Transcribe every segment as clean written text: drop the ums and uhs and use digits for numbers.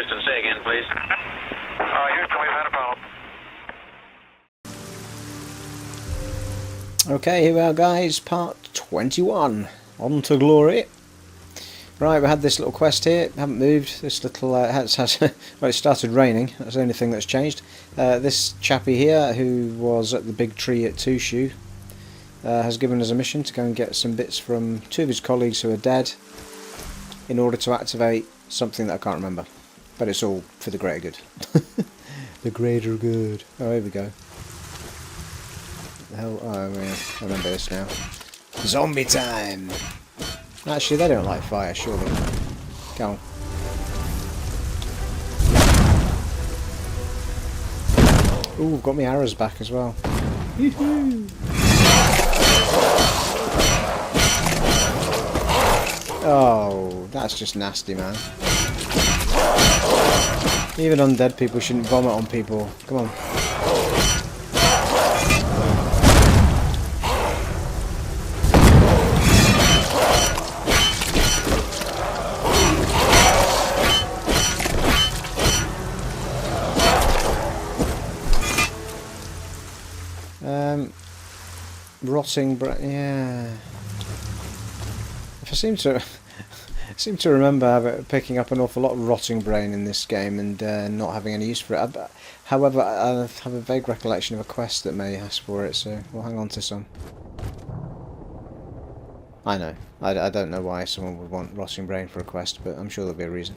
Houston, say again, please. Houston, we've had a problem. Okay, here we are, guys. Part 21. On to glory. Right, we had this little quest here. Haven't moved. This little well, it started raining. That's the only thing that's changed. This chappie here, who was at the big tree at Tushu, has given us a mission to go and get some bits from two of his colleagues who are dead, in order to activate something that I can't remember. But it's all for the greater good. The greater good. Oh, here we go. The hell? Oh, yeah. I remember this now. Zombie time! Actually, they don't like fire, surely. Go on. Ooh, I've got my arrows back as well. Oh, that's just nasty, man. Even undead people shouldn't vomit on people. Come on. Rotting yeah. If I seem to remember picking up an awful lot of rotting brain in this game and not having any use for it. However, I have a vague recollection of a quest that may ask for it, so we'll hang on to some. I know. I don't know why someone would want rotting brain for a quest, but I'm sure there'll be a reason.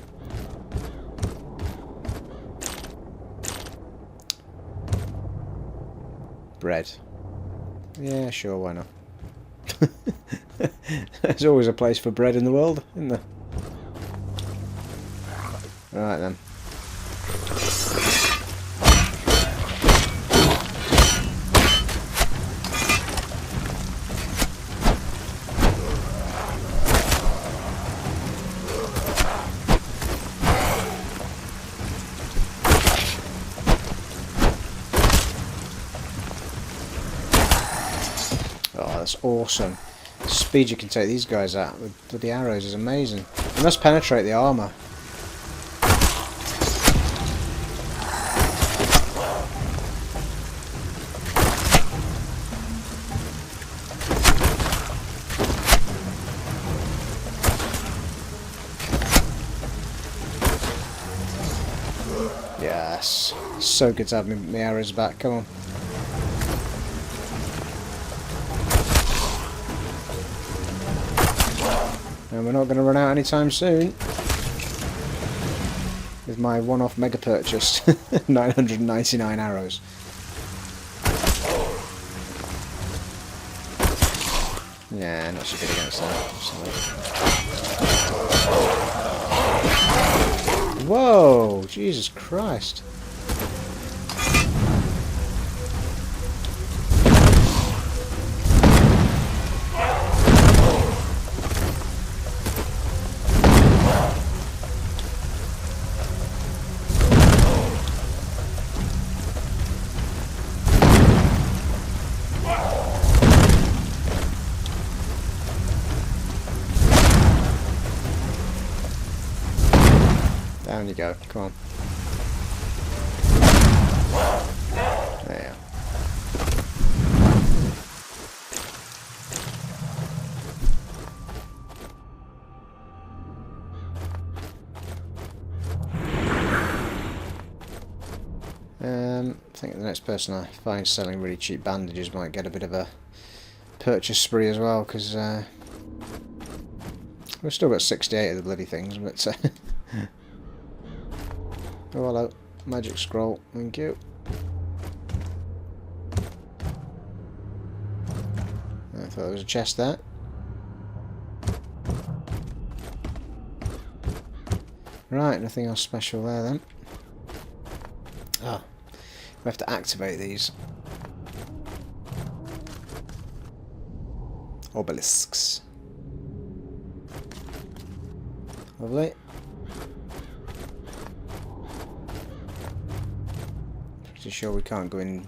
Bread. Yeah, sure, why not? There's always a place for bread in the world, isn't there? Right then. That's awesome. The speed you can take these guys out with the arrows is amazing. You must penetrate the armour. Yes. So good to have my arrows back. Come on. And we're not going to run out anytime soon with my one-off mega purchase. 999 arrows. Yeah, not so good against that. Whoa! Jesus Christ. Down you go, come on. There. I think the next person I find selling really cheap bandages might get a bit of a purchase spree as well, because we've still got 68 of the bloody things, but oh, hello. Magic scroll. Thank you. I thought there was a chest there. Right, nothing else special there then. Ah, we have to activate these obelisks. Lovely. Pretty sure we can't go in.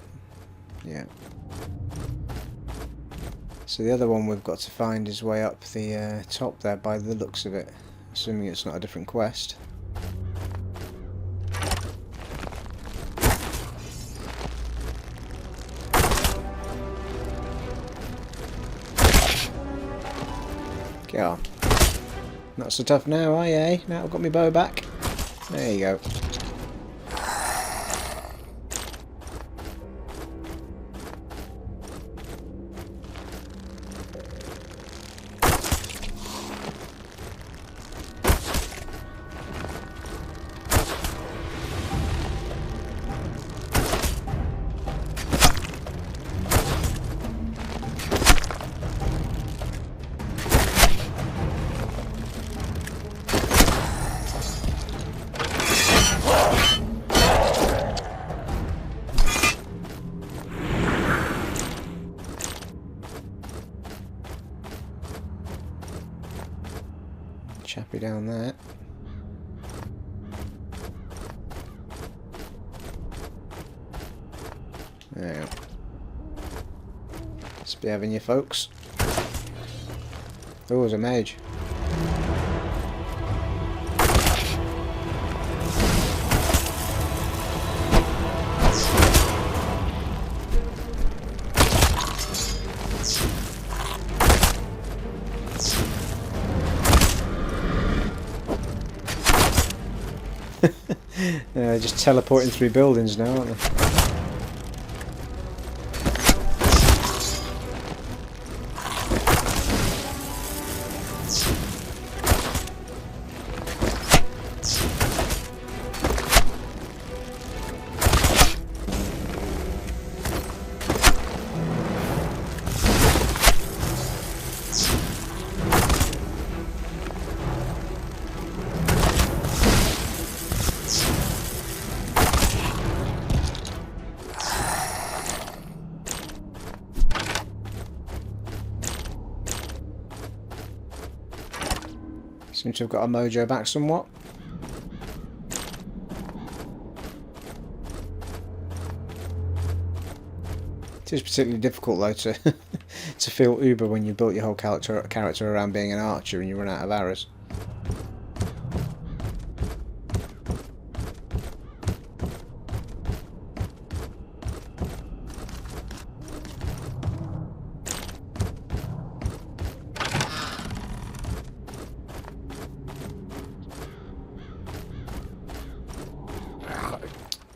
Yeah. So the other one we've got to find is way up the top there by the looks of it. Assuming it's not a different quest. Go on. Not so tough now, are you, eh? Now I've got my bow back. There you go. Chappy down there. There. Let's be having you, folks. Oh, there's a mage. Just teleporting through buildings now, aren't they? Seems to have got our mojo back somewhat. It is particularly difficult though to to feel uber when you built your whole character around being an archer and you run out of arrows.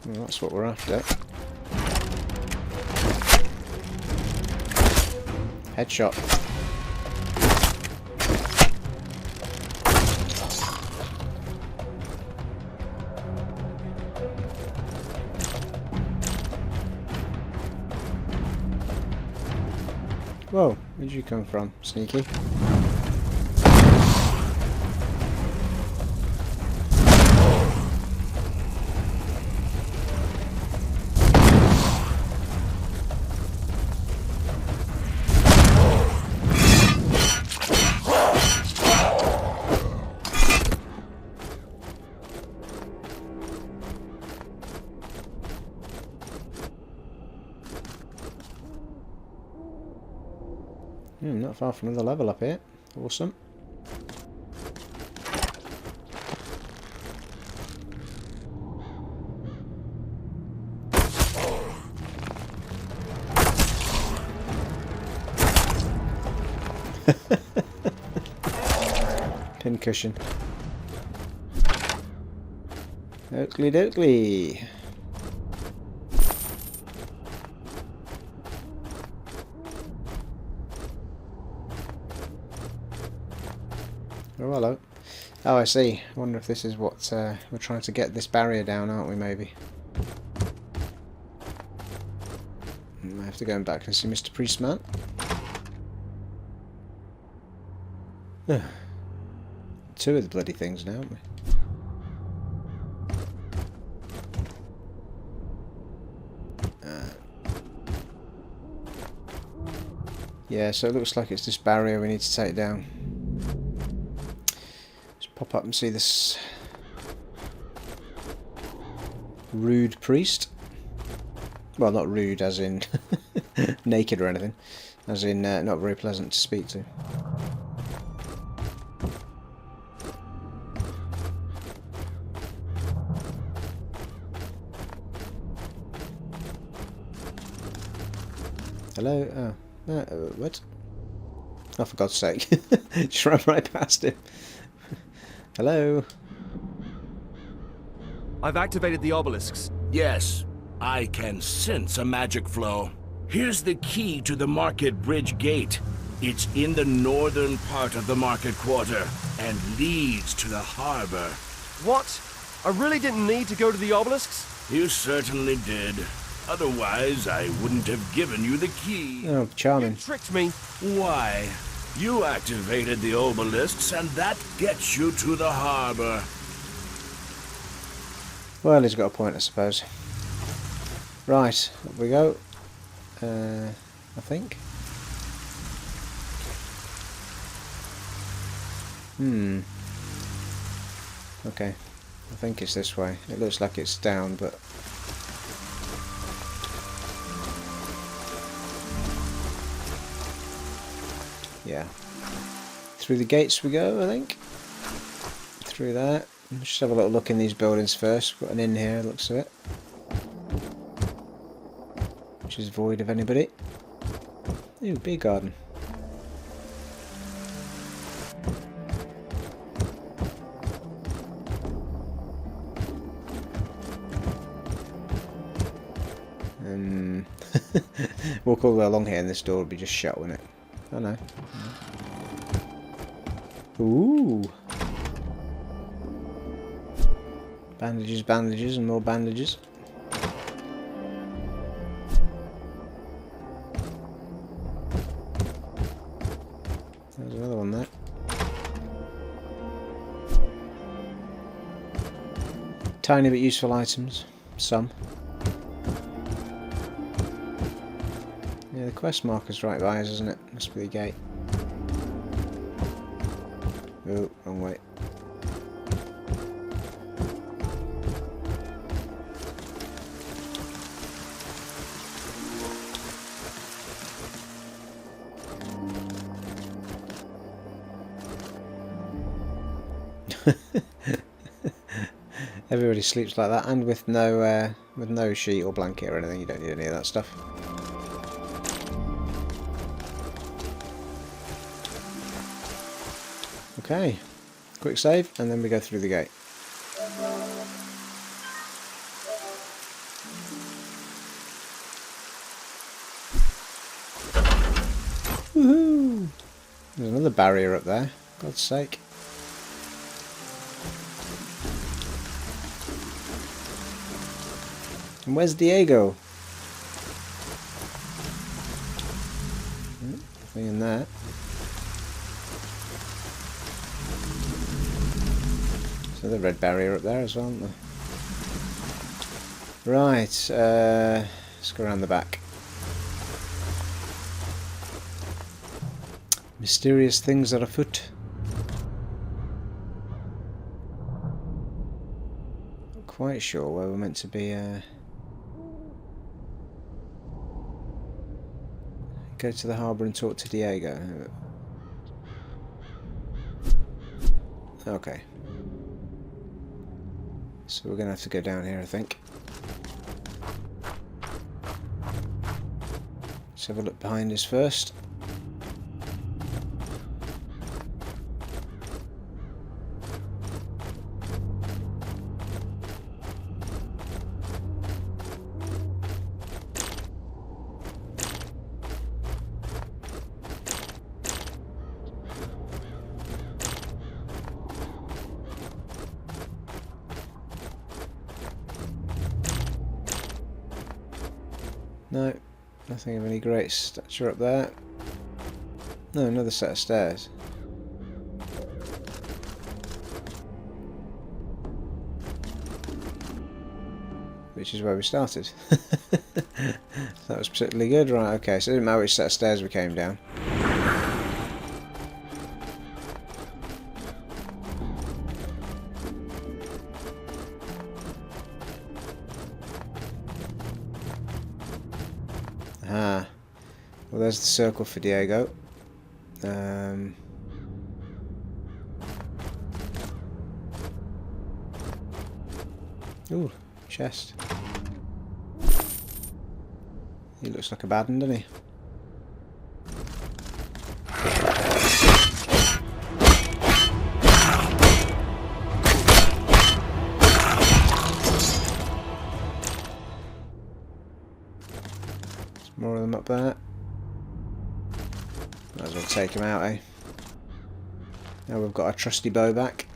Well, that's what we're after. Headshot. Whoa, where'd you come from, sneaky? Not far from another level up here. Awesome. Pincushion. Oakley dokley. Oh, hello. Oh, I see. I wonder if this is what we're trying to get this barrier down, aren't we, maybe? I have to go back and see Mr. Priestman. Two of the bloody things now, haven't we? Yeah, so it looks like it's this barrier we need to take down. Pop up and see this rude priest. Well, not rude as in naked or anything, as in not very pleasant to speak to. Hello? Oh, what? Oh, for God's sake. Just ran right past him. Hello? I've activated the obelisks. Yes, I can sense a magic flow. Here's the key to the Market Bridge Gate. It's in the northern part of the market quarter and leads to the harbor. What? I really didn't need to go to the obelisks? You certainly did. Otherwise, I wouldn't have given you the key. Oh, charming. You tricked me. Why? You activated the obelisks, and that gets you to the harbor. Well, he's got a point, I suppose. Right, up we go. I think. Okay, I think it's this way. It looks like it's down, but... yeah. Through the gates we go, I think. Through that. Let's just have a little look in these buildings first. Got an inn here, looks of it. Which is void of anybody. Ooh, beer garden. Walk all the way along here and this door will be just shut, wouldn't it? Oh no. Ooh. Bandages, bandages, and more bandages. There's another one there. Tiny but useful items. Some. Yeah, the quest marker's right by us, isn't it? Must be the gate. Oh, wrong way. Everybody sleeps like that, and with no sheet or blanket or anything. You don't need any of that stuff. Okay, quick save, and then we go through the gate. Woohoo! There's another barrier up there. God's sake. And where's Diego? Nothing in there. There's another red barrier up there as well, isn't there? Right, let's go around the back. Mysterious things are afoot. Not quite sure where we're meant to be. Go to the harbour and talk to Diego. Okay. So we're going to have to go down here, I think. Let's have a look behind us first. No, nothing of any great stature up there. No, another set of stairs. Which is where we started. That was particularly good. Right, okay, so it didn't matter which set of stairs we came down. Ah, well, there's the circle for Diego. Ooh, chest. He looks like a bad one, doesn't he? him up there. Might as well take him out, eh? Now we've got our trusty bow back.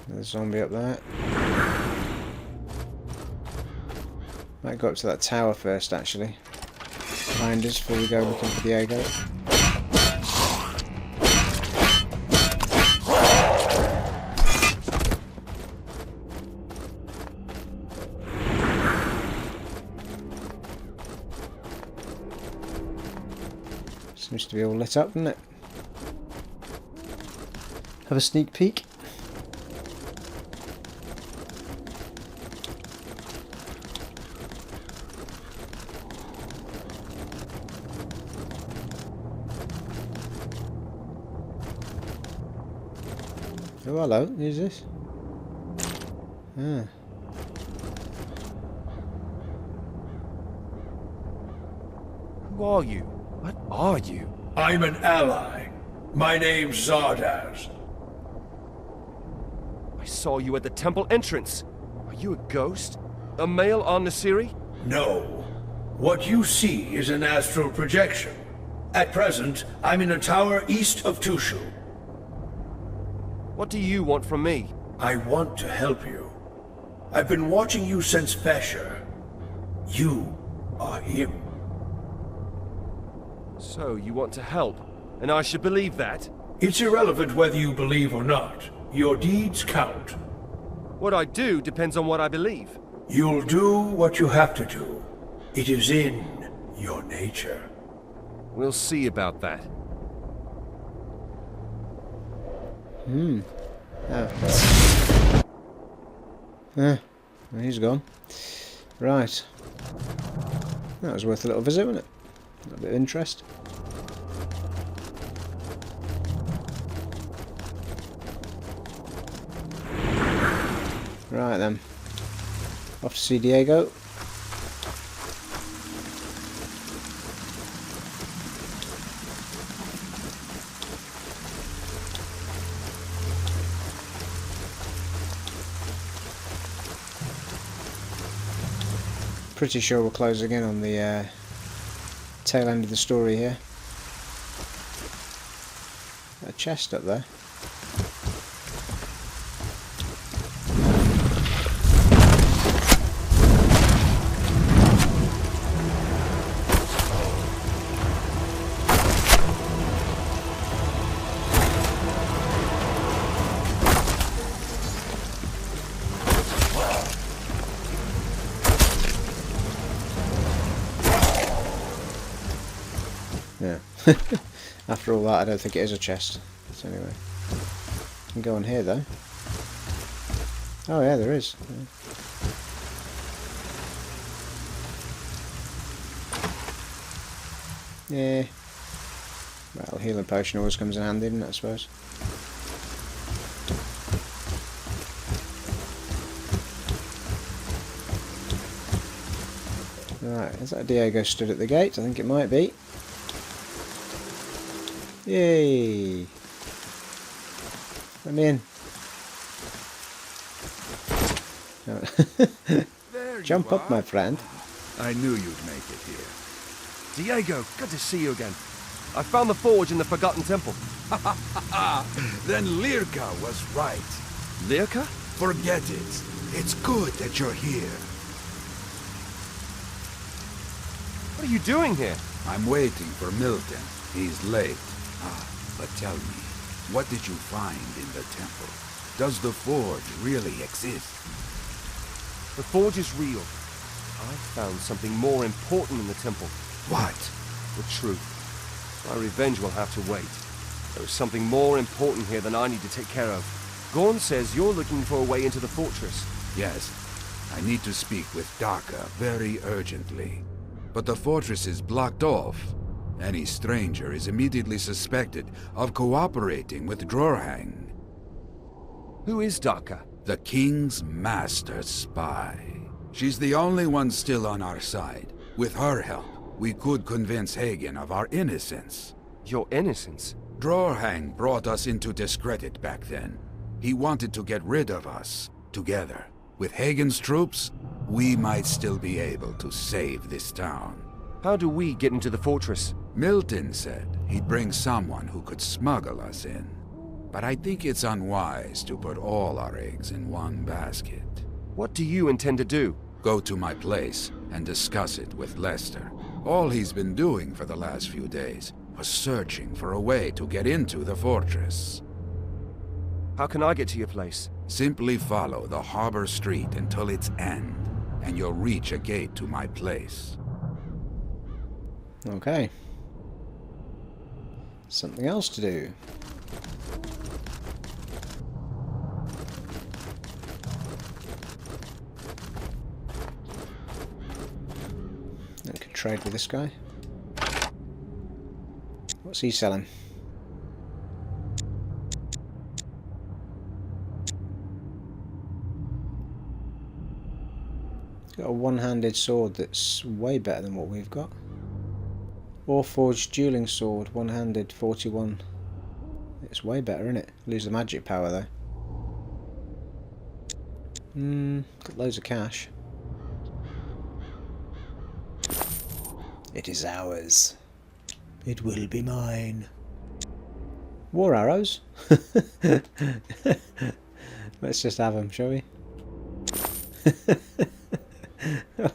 There's a zombie up there. Might go up to that tower first, actually. Behind us before we go looking for Diego. Seems to be all lit up, doesn't it? Have a sneak peek. Oh, hello. Who's this? Ah. Who are you? What are you? I'm an ally. My name's Zardoz. I saw you at the temple entrance. Are you a ghost? A male Al-Nasiri? No. What you see is an astral projection. At present, I'm in a tower east of Tushu. What do you want from me? I want to help you. I've been watching you since Fesher. You are him. So, you want to help, and I should believe that? It's irrelevant whether you believe or not. Your deeds count. What I do depends on what I believe. You'll do what you have to do. It is in your nature. We'll see about that. Ah, he's gone. Right. That was worth a little visit, wasn't it? A little bit of interest. Right then. Off to see Diego. Pretty sure we're closing in on the tail end of the story here. A chest up there. Yeah. After all that, I don't think it is a chest. But anyway. I can go on here, though. Oh, yeah, there is. Yeah. Well, healing potion always comes in handy, doesn't it, I suppose? Right, is that Diego stood at the gate? I think it might be. Yay! Come in. Jump up, my friend. I knew you'd make it here. Diego, good to see you again. I found the forge in the Forgotten Temple. Then Lirka was right. Lirka? Forget it. It's good that you're here. What are you doing here? I'm waiting for Milton. He's late. But tell me, what did you find in the temple? Does the forge really exist? The forge is real. I found something more important in the temple. What? The truth. My revenge will have to wait. There is something more important here than I need to take care of. Gorn says you're looking for a way into the fortress. Yes. I need to speak with Daka very urgently. But the fortress is blocked off. Any stranger is immediately suspected of cooperating with Drorhang, Who is Daka? the king's master spy. She's the only one still on our side. With her help, we could convince Hagen of our innocence. Your innocence? Drorhang brought us into discredit back then. He wanted to get rid of us, together. With Hagen's troops, we might still be able to save this town. How do we get into the fortress? Milton said he'd bring someone who could smuggle us in. But I think it's unwise to put all our eggs in one basket. What do you intend to do? Go to my place and discuss it with Lester. All he's been doing for the last few days was searching for a way to get into the fortress. How can I get to your place? Simply follow the harbor street until its end, and you'll reach a gate to my place. Okay. Something else to do. I can trade with this guy. What's he selling? He's got a one-handed sword that's way better than what we've got. Warforged dueling sword, one-handed, 41. It's way better, isn't it? Lose the magic power though. Got loads of cash. It is ours. It will be mine. War arrows? Let's just have them, shall we?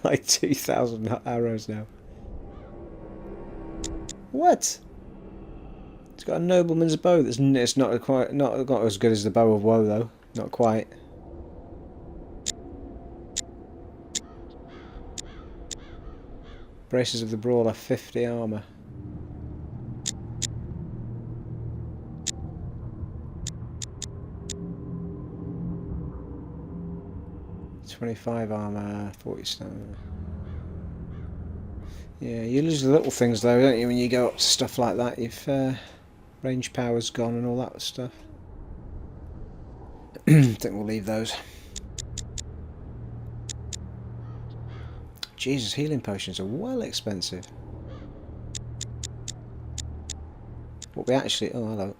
Like 2,000 arrows now. What? It's got a nobleman's bow. It's not quite not as good as the bow of woe though. Not quite. Braces of the Brawler, 50 armor. $25 armor, 40 stamina. Yeah, you lose the little things though, don't you, when you go up to stuff like that. If range power's gone and all that stuff. I think we'll leave those. Jesus, healing potions are well expensive. What we actually what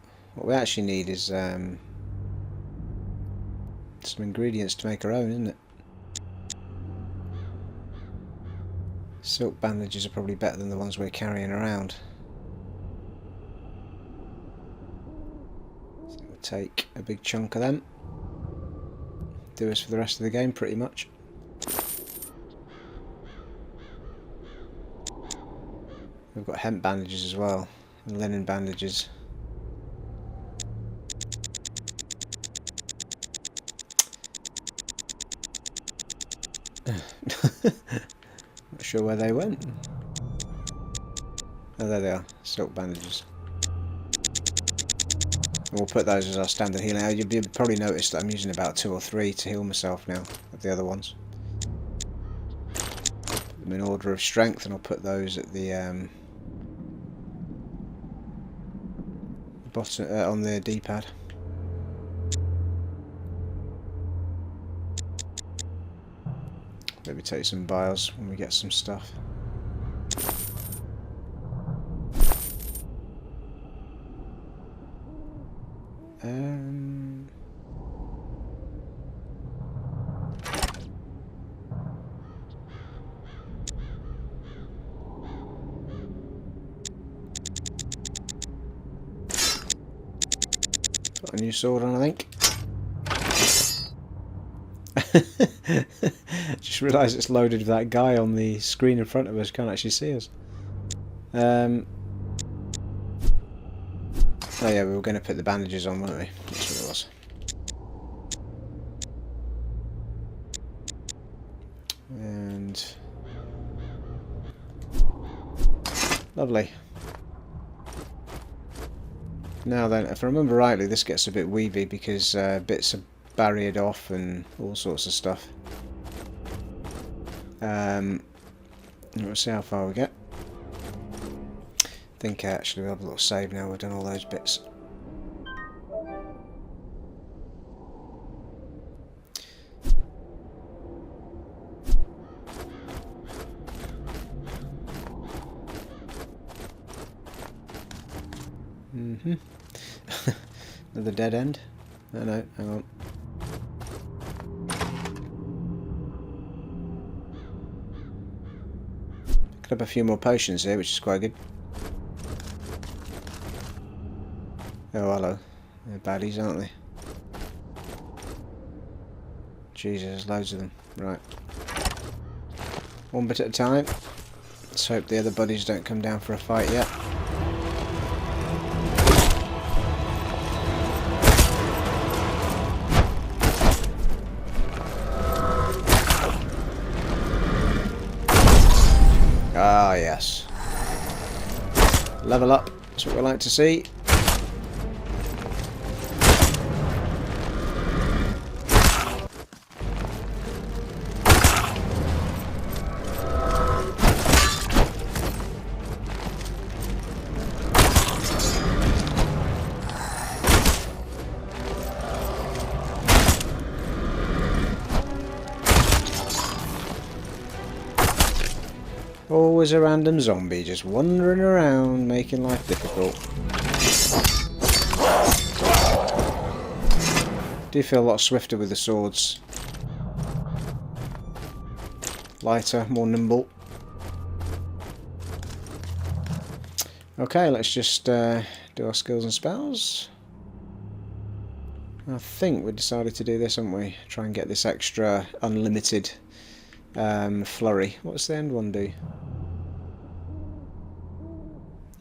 we actually need is some ingredients to make our own, isn't it? Silk bandages are probably better than the ones we're carrying around. So we'll take a big chunk of them. Do us for the rest of the game, pretty much. We've got hemp bandages as well, and linen bandages. Not sure where they went. Oh, there they are. Silk bandages. And we'll put those as our standard healing. You'll probably notice that I'm using about 2 or 3 to heal myself now of the other ones. Put them in order of strength, and I'll put those at the bottom on the D-pad. Maybe take some bios when we get some stuff. Got a new sword on, I think. Just realised it's loaded with that guy on the screen in front of us. Can't actually see us. Oh yeah, we were going to put the bandages on, weren't we? That's what it was. And lovely. Now then, if I remember rightly, this gets a bit weavy because bits are barriered off and all sorts of stuff. We'll see how far we get. I think actually we'll have a little save now we've done all those bits. Another dead end? No, hang on. Picked up a few more potions here, which is quite good. Oh, hello. They're baddies, aren't they? Jesus, there's loads of them. Right. One bit at a time. Let's hope the other buddies don't come down for a fight yet. Ah, yes. Level up. That's what we like to see. Always a random zombie just wandering around, making life difficult. Do feel a lot swifter with the swords. Lighter, more nimble. Okay, let's just do our skills and spells. I think we decided to do this, haven't we? Try and get this extra unlimited flurry. What's the end one do?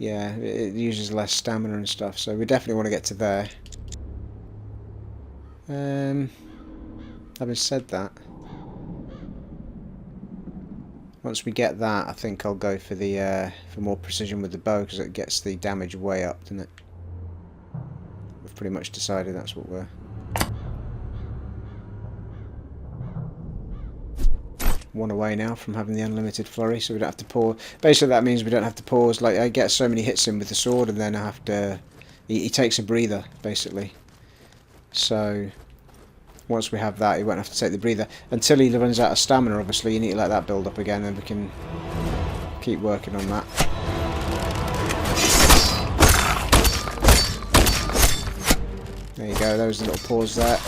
Yeah, it uses less stamina and stuff, so we definitely want to get to there. Having said that, once we get that, I think I'll go for the for more precision with the bow, because it gets the damage way up, doesn't it? We've pretty much decided that's what we're... one away now from having the unlimited flurry, so we don't have to pause. Basically that means we don't have to pause. Like, I get so many hits in with the sword and then I have to... He takes a breather, basically. So once we have that, he won't have to take the breather. Until he runs out of stamina, obviously, you need to let that build up again, and we can keep working on that. There you go, there was a little pause there.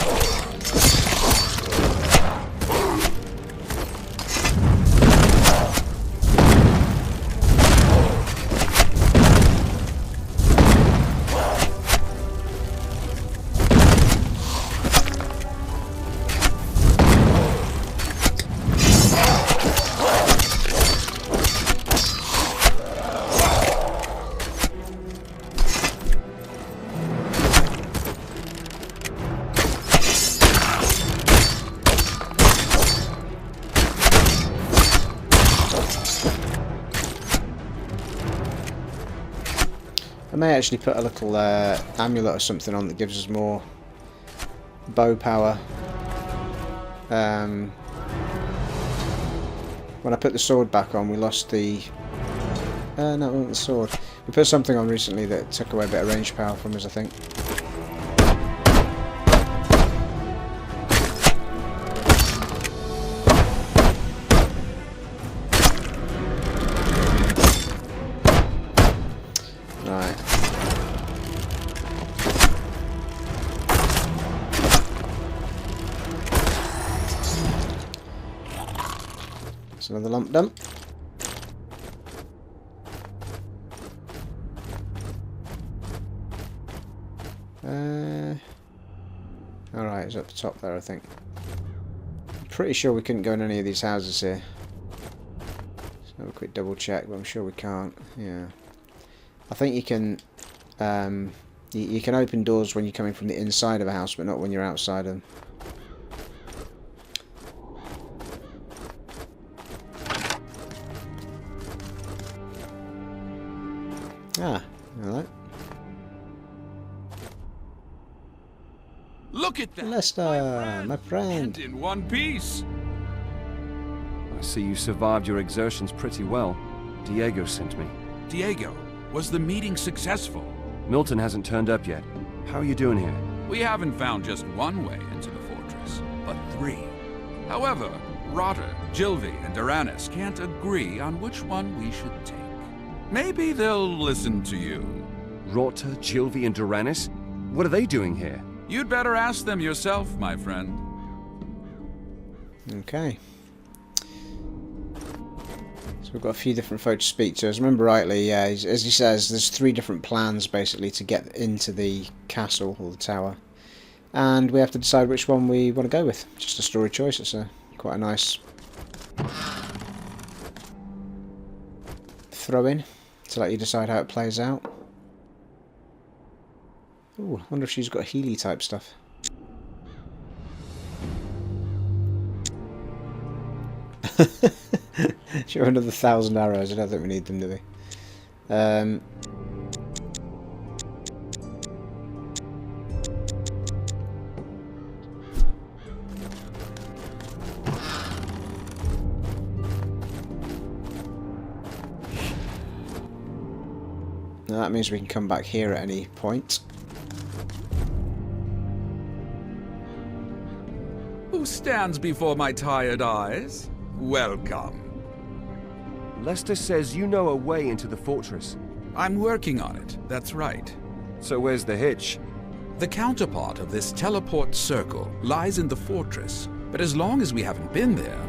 I may actually put a little amulet or something on that gives us more bow power. When I put the sword back on, we lost the... no, it wasn't the sword. We put something on recently that took away a bit of range power from us, I think. It's another lump dump. Alright, it's up the top there, I think. I'm pretty sure we couldn't go in any of these houses here. Let's have a quick double check, but I'm sure we can't. Yeah. I think you can you can open doors when you're coming from the inside of a house, but not when you're outside them. Ah, alright. Look at that! Lester, my friend. And in one piece! I see you survived your exertions pretty well. Diego sent me. Diego, was the meeting successful? Milton hasn't turned up yet. How are you doing here? We haven't found just one way into the fortress, but 3. However, Rotter, Jilvi, and Duranis can't agree on which one we should take. Maybe they'll listen to you. Rotter, Jilvi, and Duranis? What are they doing here? You'd better ask them yourself, my friend. Okay. So we've got a few different folk to speak to. As I remember rightly, yeah, as he says, there's 3 different plans basically to get into the castle or the tower. And we have to decide which one we want to go with. Just a story choice. It's quite a nice throw in to let you decide how it plays out. Ooh, I wonder if she's got Healy type stuff. Sure, another 1,000 arrows. I don't think we need them, do we? Now that means we can come back here at any point. Who stands before my tired eyes? Welcome. Lester says you know a way into the fortress. I'm working on it, that's right. So where's the hitch? The counterpart of this teleport circle lies in the fortress, but as long as we haven't been there...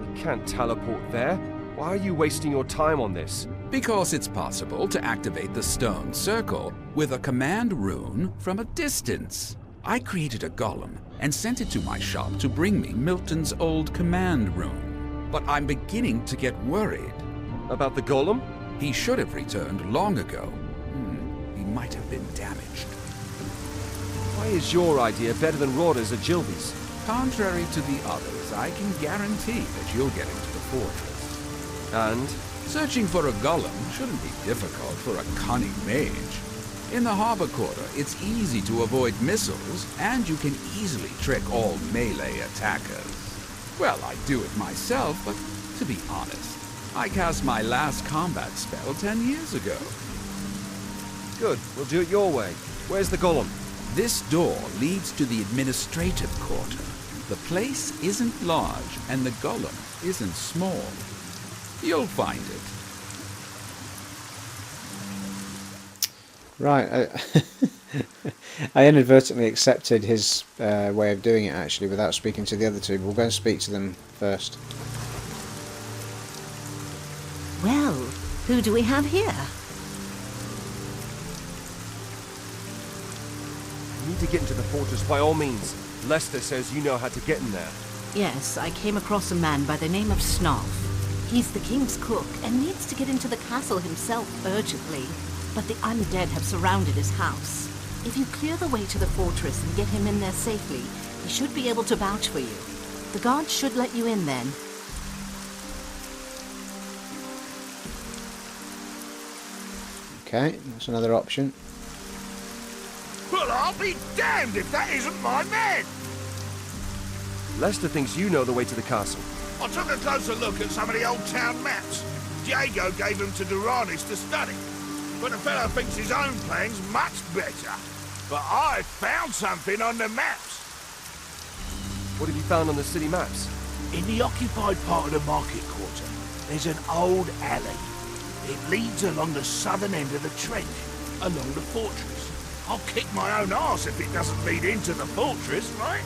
We can't teleport there. Why are you wasting your time on this? Because it's possible to activate the stone circle with a command rune from a distance. I created a golem and sent it to my shop to bring me Milton's old command rune. But I'm beginning to get worried. About the golem? He should have returned long ago. He might have been damaged. Why is your idea better than Rorda's or Jilvi's? Contrary to the others, I can guarantee that you'll get into the fortress. And? Searching for a golem shouldn't be difficult for a cunning mage. In the harbor quarter, it's easy to avoid missiles, and you can easily trick all melee attackers. Well, I do it myself, but to be honest, I cast my last combat spell 10 years ago. Good, we'll do it your way. Where's the golem? This door leads to the administrative quarter. The place isn't large, and the golem isn't small. You'll find it. Right, I inadvertently accepted his way of doing it actually without speaking to the other 2, but we'll go and speak to them first. Well, who do we have here? You need to get into the fortress by all means. Lester says you know how to get in there. Yes, I came across a man by the name of Snarf. He's the king's cook and needs to get into the castle himself urgently. But the undead have surrounded his house. If you clear the way to the fortress and get him in there safely, he should be able to vouch for you. The guards should let you in then. Okay, that's another option. Well, I'll be damned if that isn't my man! Lester thinks you know the way to the castle. I took a closer look at some of the old town maps. Diego gave them to Duranis to study. But the fellow thinks his own plan's much better. But I found something on the maps. What have you found on the city maps? In the occupied part of the market quarter, there's an old alley. It leads along the southern end of the trench, along the fortress. I'll kick my own arse if it doesn't lead into the fortress, right?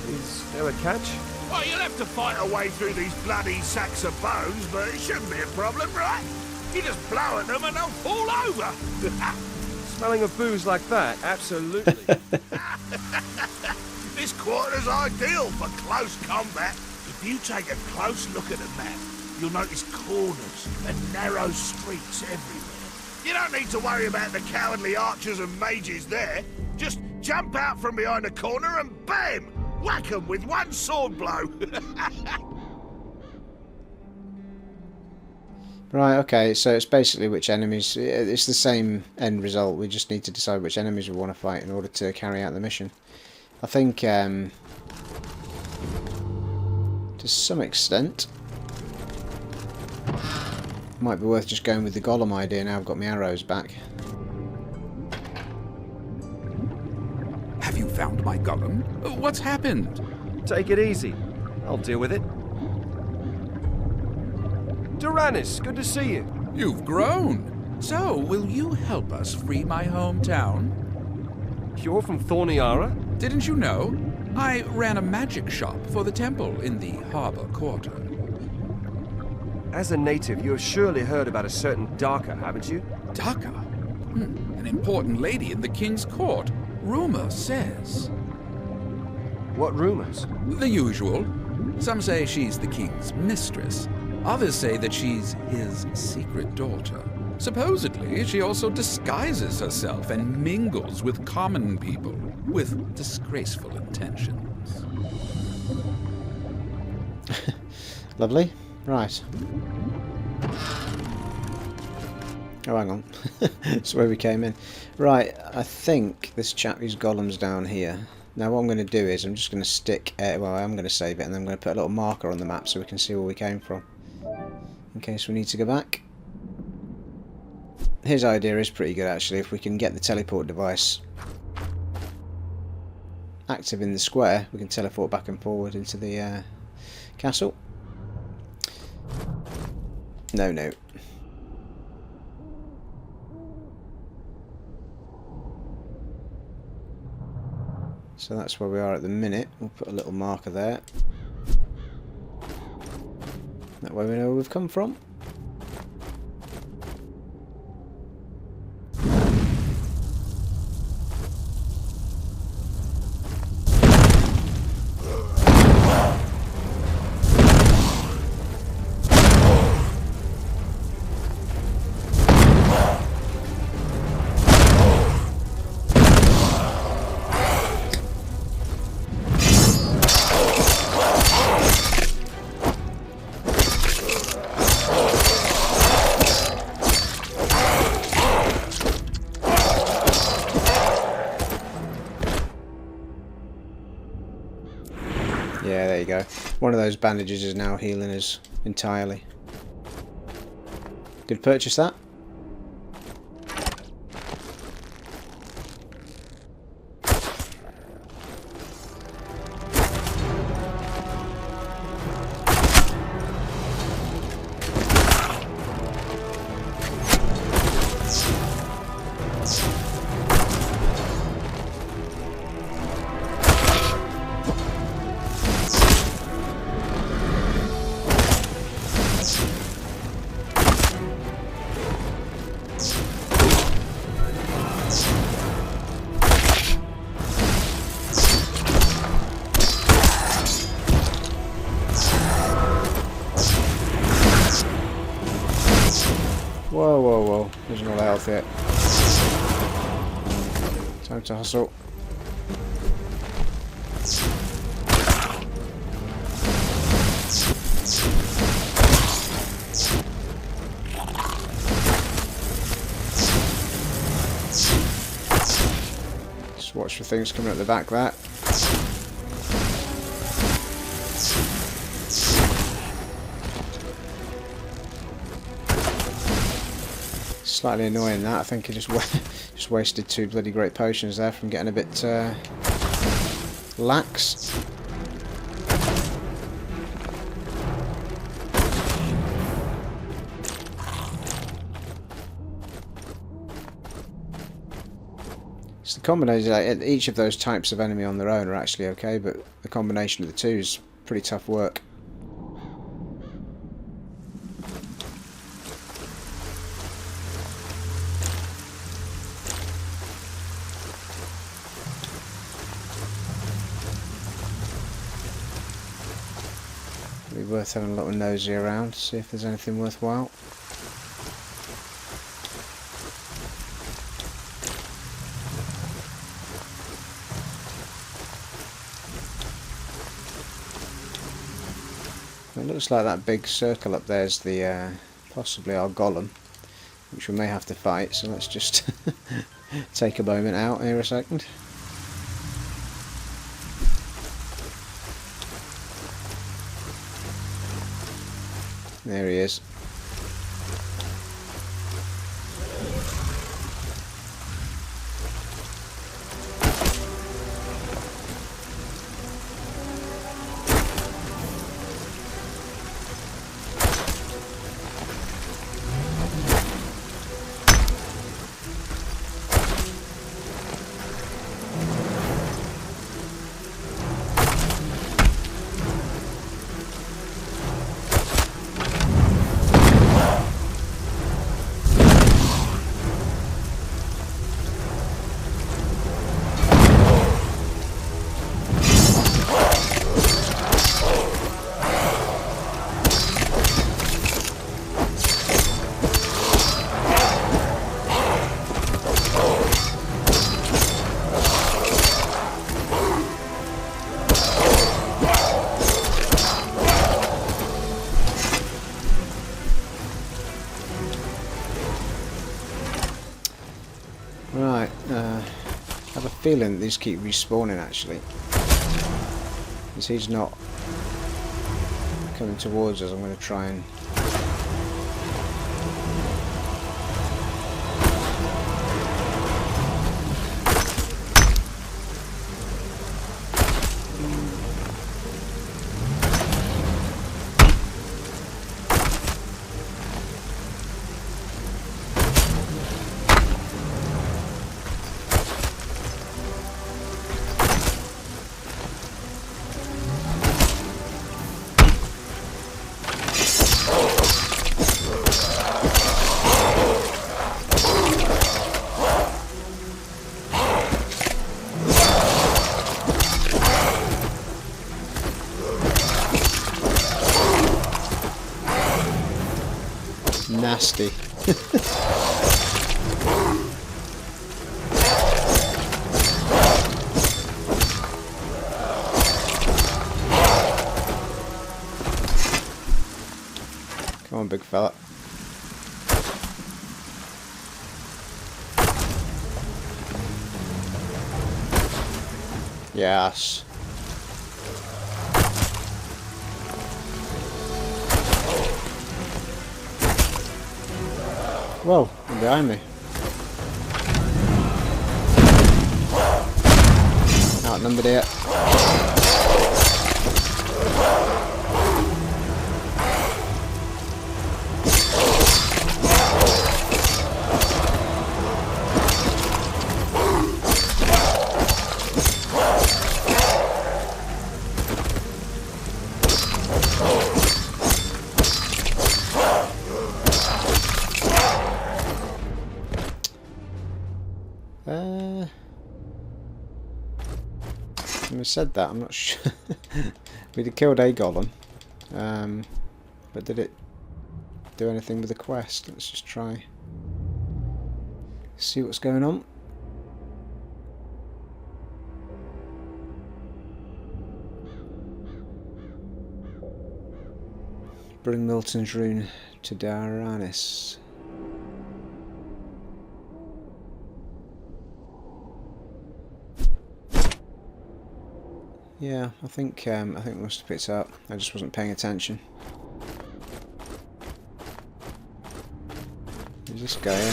Is there a catch? Well, you'll have to fight a way through these bloody sacks of bones, but it shouldn't be a problem, right? You just blow at them and they'll fall over. Smelling of booze like that? Absolutely. This quarter's ideal for close combat. If you take a close look at the map, you'll notice corners and narrow streets everywhere. You don't need to worry about the cowardly archers and mages there. Just jump out from behind a corner and bam! Whack 'em with one sword blow. Right, okay, so it's basically which enemies... It's the same end result, we just need to decide which enemies we want to fight in order to carry out the mission. I think, to some extent, might be worth just going with the Golem idea now I've got my arrows back. Have you found my Golem? What's happened? Take it easy. I'll deal with it. Tyrannus, good to see you. You've grown. So, will you help us free my hometown? You're from Thorniara? Didn't you know? I ran a magic shop for the temple in the Harbor Quarter. As a native, you have surely heard about a certain Daka, haven't you? Daka? An important lady in the king's court. Rumor says. What rumors? The usual. Some say she's the king's mistress. Others say that she's his secret daughter. Supposedly, she also disguises herself and mingles with common people with disgraceful intentions. Lovely. Right. Oh, hang on. That's where we came in. Right, I think this chappie's golem's down here. Now what I'm going to do is I'm just going to stick... well, I'm going to save it and then I'm going to put a little marker on the map so we can see where we came from. In case we need to go back. His idea is pretty good actually. If we can get the teleport device active in the square, we can teleport back and forward into the castle. No. So that's where we are at the minute. We'll put a little marker there. That way we know where we've come from. Yeah, there you go. One of those bandages is now healing us entirely. Did purchase that? Whoa. There's no health yet. Time to hustle. Just watch for things coming at the back there. Slightly annoying that. I think he just wasted 2 bloody great potions there from getting a bit lax. So the combination, each of those types of enemy on their own are actually okay, but the combination of the two is pretty tough work. Be worth having a little nosy around, see if there's anything worthwhile. It looks like that big circle up there is the possibly our golem, which we may have to fight, so let's just take a moment out here a second. There he is. Right, I have a feeling that these keep respawning actually. Because he's not coming towards us, I'm going to try and... Nasty. Come on, big fella. Yes. Whoa, behind me. Outnumbered here. I said that, I'm not sure. We'd have killed a golem, but did it do anything with the quest? Let's just try see what's going on. Bring Milton's rune to Daranis. Yeah, I think we must have picked it up. I just wasn't paying attention. Who's this guy here?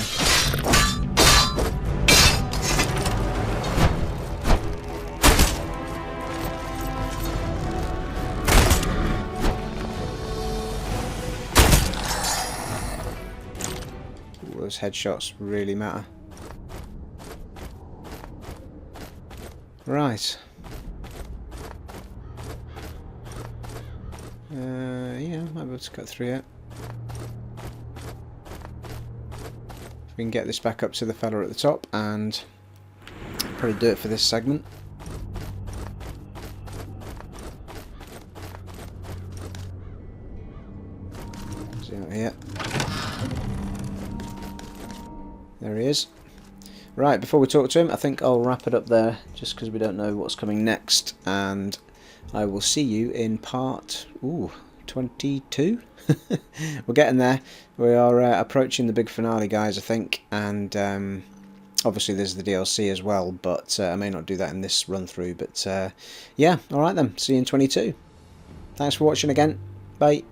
Ooh, those headshots really matter. Yeah, I might be able to cut through it. We can get this back up to the fella at the top and probably do it for this segment. See out here. There he is. Right, before we talk to him, I think I'll wrap it up there, just because we don't know what's coming next, and I will see you in part 22. We're getting there. We are approaching the big finale, guys, I think, and obviously there's the DLC as well, but I may not do that in this run through, but yeah, alright then, see you in 22. Thanks for watching again, bye.